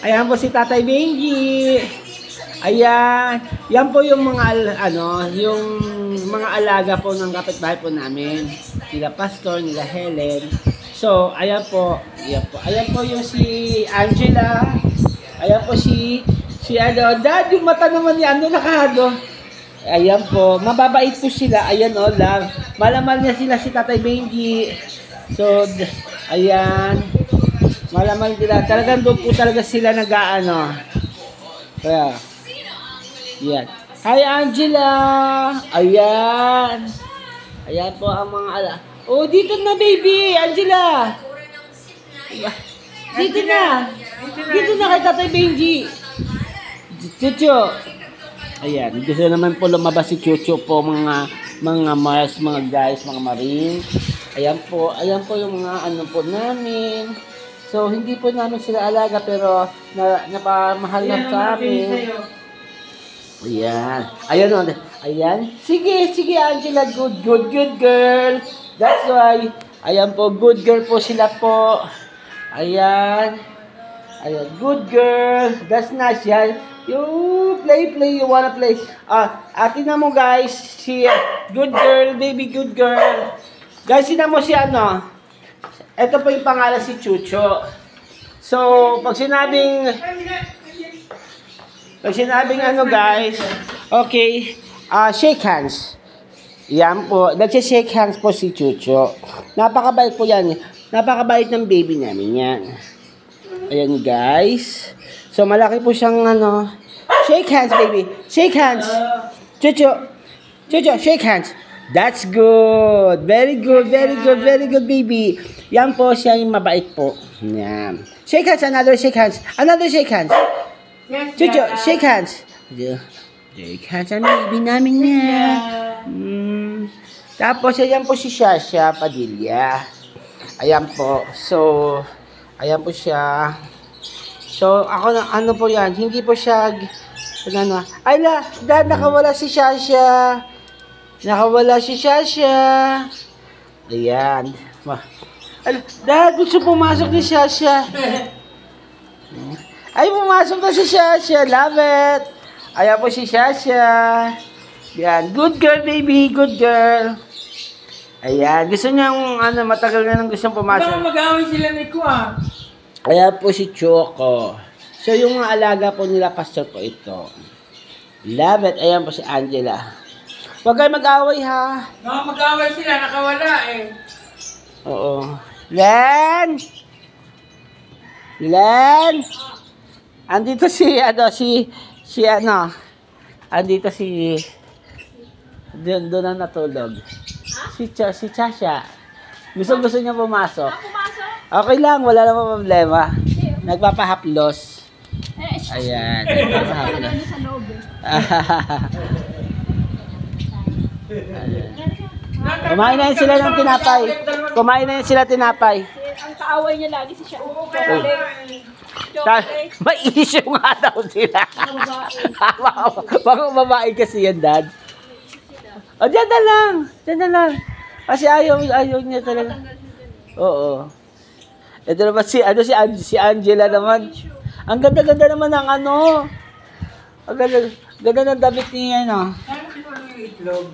Ayan po si Tatay Benji. Ayan. Yan po yung mga, yung mga alaga po ng kapitbahay po namin. Nila Pastor, nila Helen. So, ayan po. Ayan po yung si Angela. Ayan po si Dad, yung mata naman ni nakahado. Ayan po, mababait po sila. Ayan lang. Malamal niya sila si Tatay Benji. So, ayan. Malamal nila. Talagang doon po talaga sila nag-aano. Kaya, ayan. Hi Angela! Ayan. Ayan po ang mga Oh, dito na baby! Angela! Dito na! Dito na kay Tatay Benji! Chucho! Ayan, gusto naman po lumabas si Chucho po, mga Mars, mga guys, mga Marine. Ayan po yung mga po namin. So, hindi po namin sila alaga, pero napamahal na sa amin. Ayan. Ayan. Sige, Angela. Good girl. That's why. Ayan po, good girl po sila po. Ayan, good girl. That's nice, yan. You play, you wanna play. Tingnan mo guys, si good girl, baby, good girl. Guys, tingnan mo si ito po yung pangalan si Chucho. So, pag sinabing guys, okay, shake hands. Yan po, nagsi-shake hands po si Chucho. Napakabait po yan. Napakabait ng baby namin yan. Ayan guys. So, malaki po siyang shake hands, baby. Shake hands. Chucho, shake hands. That's good. Very good, baby. Yan po siya yung mabait po. Yan. Shake hands, another shake hands. Chucho, shake hands. Shake hands ang baby namin yan. Tapos, ayan po si Shasha Padilla. Ayan po. So, ayan po siya. So, ako po yan. Hindi po siya, Dad, nakawala si Shasha. Ayan. Dad, gusto pumasok ni Shasha. Ay, pumasok na si Shasha. Love it. Ayan po si Shasha. Ayan. Good girl, baby. Good girl. Ayan. Gusto niyang, matagal na nang gustong pumasok. Baka mag-away sila ni Kwa. Ayan po si Choco. So, yung mga alaga po nila, Pastor po ito. Love it. Ayan po si Angela. Huwag kayo mag-away, ha? Baka mag-away sila, nakawala eh. Oo. Len! Andito andito si, doon na natulog. Si Chasha. Gusto niya pumasok. Okay lang, wala namang problema. Nagpapahaplos. Ayan. Nagpapahaplos. Kumain na yan sila ng tinapay. Ang kaaway niya lagi si Shasha. May issue nga daw sila. Baka babae kasi yan, Dad. O, dyan na lang. Kasi ayaw niya talaga. Oo. Ito naman si Angela naman. Ang ganda-ganda naman ng Ang ganda ng damit niya, Saan kinuha yung itlog?